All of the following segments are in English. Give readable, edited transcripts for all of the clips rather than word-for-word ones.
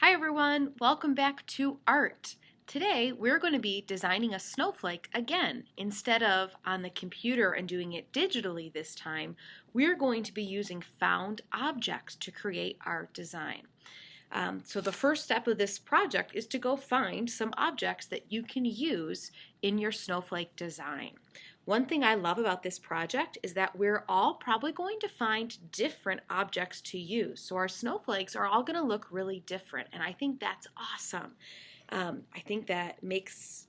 Hi everyone, welcome back to art. Today we're going to be designing a snowflake again. Instead of on the computer and doing it digitally this time, we're going to be using found objects to create our design. So the first step of this project is to go find some objects that you can use in your snowflake design. One thing I love about this project is that we're all probably going to find different objects to use. So our snowflakes are all going to look really different, and I think that's awesome. I think that makes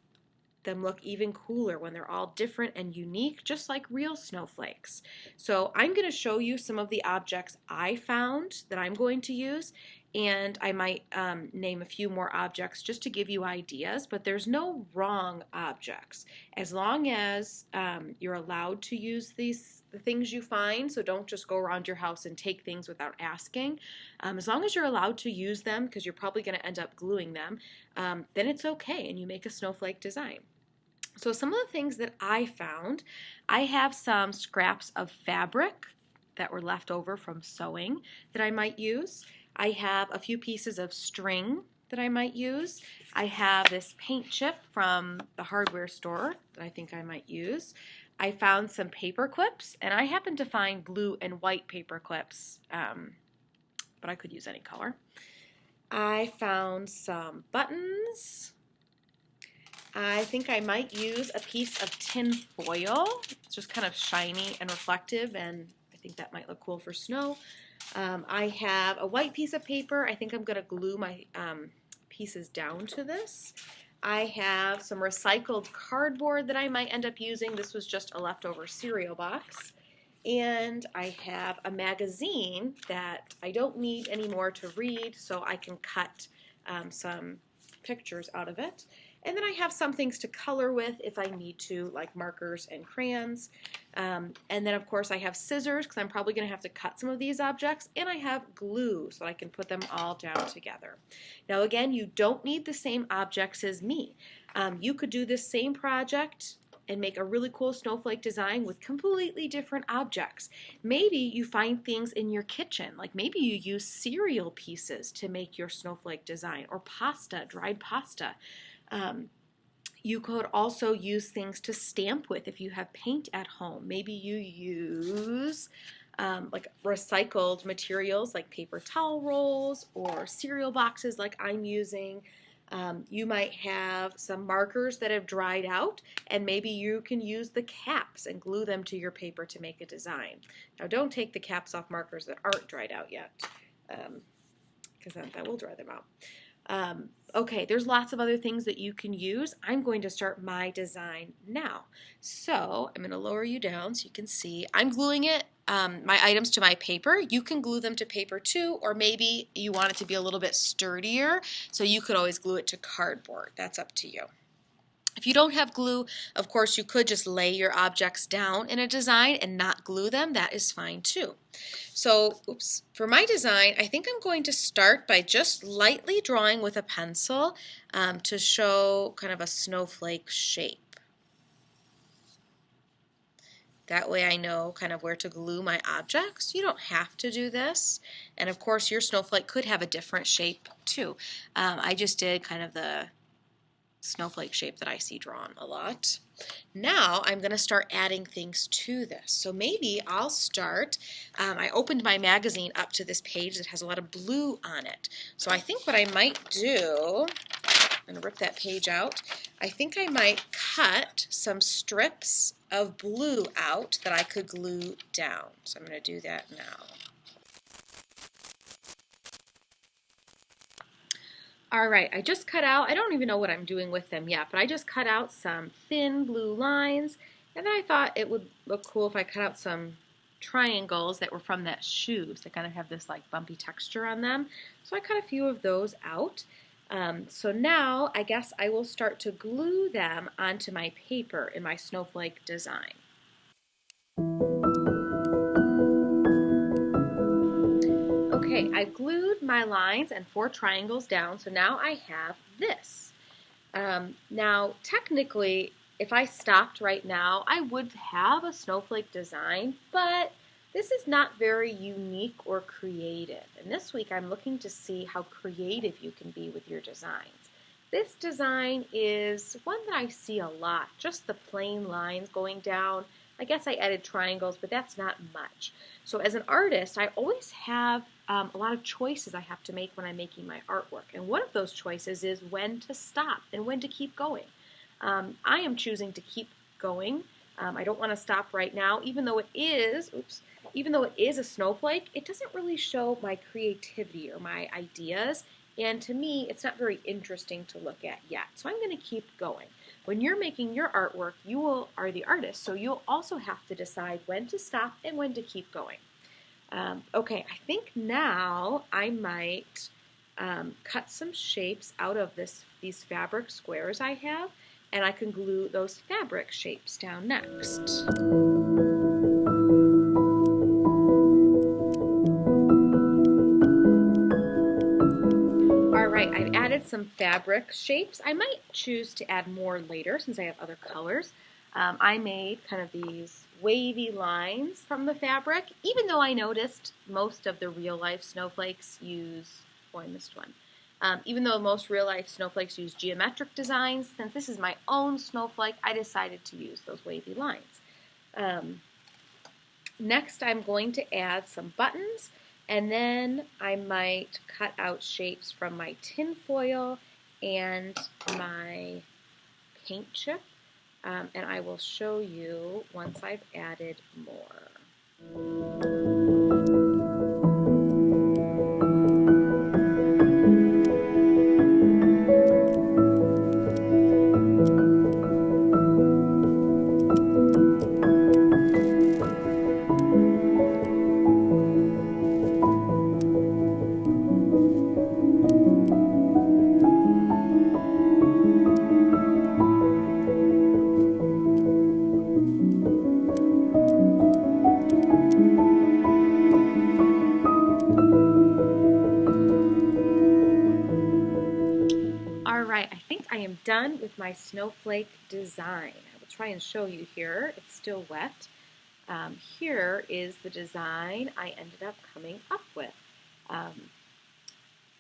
them look even cooler when they're all different and unique, just like real snowflakes. So I'm going to show you some of the objects I found that I'm going to use, and I might name a few more objects just to give you ideas, but there's no wrong objects. As long as you're allowed to use the things you find, so don't just go around your house and take things without asking. As long as you're allowed to use them, because you're probably going to end up gluing them, then it's okay and you make a snowflake design. So some of the things that I found, I have some scraps of fabric that were left over from sewing that I might use. I have a few pieces of string that I might use. I have this paint chip from the hardware store that I think I might use. I found some paper clips, and I happen to find blue and white paper clips, but I could use any color. I found some buttons. I think I might use a piece of tin foil. It's just kind of shiny and reflective, and I think that might look cool for snow. I have a white piece of paper. I think I'm going to glue my pieces down to this. I have some recycled cardboard that I might end up using. This was just a leftover cereal box. And I have a magazine that I don't need anymore to read, so I can cut some pictures out of it. And then I have some things to color with if I need to, like markers and crayons. And then, of course, I have scissors because I'm probably going to have to cut some of these objects. And I have glue so I can put them all down together. Now, again, you don't need the same objects as me. You could do this same project and make a really cool snowflake design with completely different objects. Maybe you find things in your kitchen, like maybe you use cereal pieces to make your snowflake design, or pasta, dried pasta. You could also use things to stamp with if you have paint at home. Maybe you use like recycled materials like paper towel rolls or cereal boxes like I'm using. You might have some markers that have dried out, and maybe you can use the caps and glue them to your paper to make a design. Now don't take the caps off markers that aren't dried out yet, because that will dry them out. Okay, there's lots of other things that you can use. I'm going to start my design now. So I'm going to lower you down so you can see. I'm gluing it, my items to my paper. You can glue them to paper too, or maybe you want it to be a little bit sturdier, so you could always glue it to cardboard. That's up to you. If you don't have glue, of course, you could just lay your objects down in a design and not glue them. That is fine too. So, for my design, I think I'm going to start by just lightly drawing with a pencil to show kind of a snowflake shape. That way I know kind of where to glue my objects. You don't have to do this. And of course, your snowflake could have a different shape too. I just did kind of the snowflake shape that I see drawn a lot. Now I'm going to start adding things to this. So maybe I'll start, I opened my magazine up to this page that has a lot of blue on it. So I think what I might do, I'm going to rip that page out, I think I might cut some strips of blue out that I could glue down. So I'm going to do that now. Alright, I just cut out, I don't even know what I'm doing with them yet, but I just cut out some thin blue lines, and then I thought it would look cool if I cut out some triangles that were from that shoes. They kind of have this like bumpy texture on them. So I cut a few of those out. So now I guess I will start to glue them onto my paper in my snowflake design. Okay, I've glued my lines and 4 triangles down, so now I have this. Now, technically, if I stopped right now, I would have a snowflake design, but This is not very unique or creative, and this week I'm looking to see how creative you can be with your designs. This design is one that I see a lot, just the plain lines going down. I guess I added triangles, but that's not much. So as an artist, I always have a lot of choices I have to make when I'm making my artwork, and one of those choices is when to stop and when to keep going. I am choosing to keep going. I don't want to stop right now, even though it is, a snowflake, it doesn't really show my creativity or my ideas, and to me, it's not very interesting to look at yet. So I'm going to keep going. When you're making your artwork, you are the artist, so you'll also have to decide when to stop and when to keep going. Okay, I think now I might cut some shapes out of these fabric squares I have, and I can glue those fabric shapes down next. Alright, I've added some fabric shapes. I might choose to add more later since I have other colors. I made kind of these wavy lines from the fabric, even though I noticed most of the real-life snowflakes use, oh, I missed one. Even though most real-life snowflakes use geometric designs, since this is my own snowflake, I decided to use those wavy lines. Next, I'm going to add some buttons, and then I might cut out shapes from my tin foil and my paint chip, and I will show you once I've added more. Alright, I think I am done with my snowflake design. I will try and show you here. It's still wet. Here is the design I ended up coming up with. Let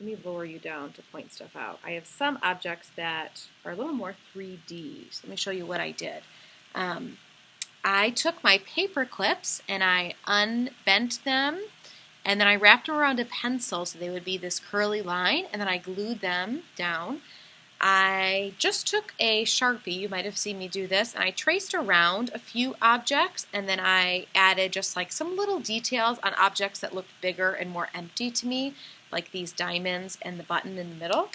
me lower you down to point stuff out. I have some objects that are a little more 3D. So let me show you what I did. I took my paper clips and I unbent them, and then I wrapped them around a pencil so they would be this curly line, and then I glued them down. I just took a Sharpie, you might have seen me do this, and I traced around a few objects, and then I added just like some little details on objects that looked bigger and more empty to me, like these diamonds and the button in the middle.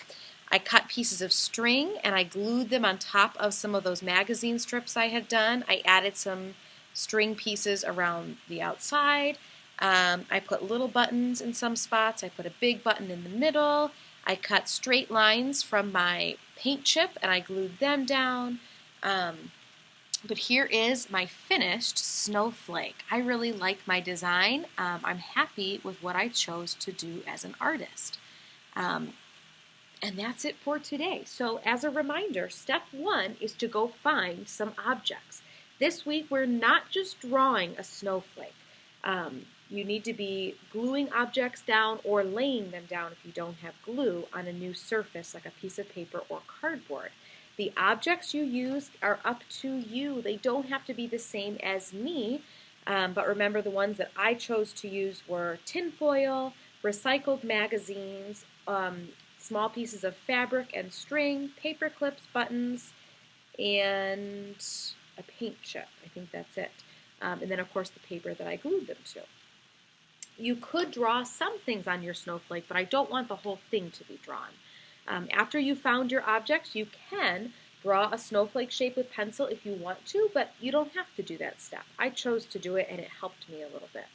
I cut pieces of string and I glued them on top of some of those magazine strips I had done. I added some string pieces around the outside. I put little buttons in some spots. I put a big button in the middle. I cut straight lines from my paint chip and I glued them down. But here is my finished snowflake. I really like my design. I'm happy with what I chose to do as an artist. And that's it for today. So as a reminder, step 1 is to go find some objects. This week we're not just drawing a snowflake. You need to be gluing objects down or laying them down if you don't have glue on a new surface like a piece of paper or cardboard. The objects you use are up to you. They don't have to be the same as me, but remember the ones that I chose to use were tinfoil, recycled magazines, small pieces of fabric and string, paper clips, buttons, and a paint chip. I think that's it. And then of course the paper that I glued them to. You could draw some things on your snowflake, but I don't want the whole thing to be drawn. After you found your objects, you can draw a snowflake shape with pencil if you want to, but you don't have to do that step. I chose to do it and it helped me a little bit.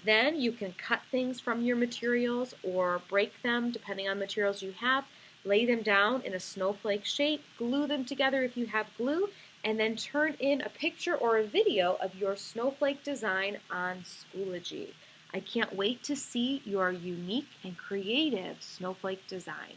Then you can cut things from your materials or break them depending on materials you have, lay them down in a snowflake shape, glue them together if you have glue, and then turn in a picture or a video of your snowflake design on Schoology. I can't wait to see your unique and creative snowflake design.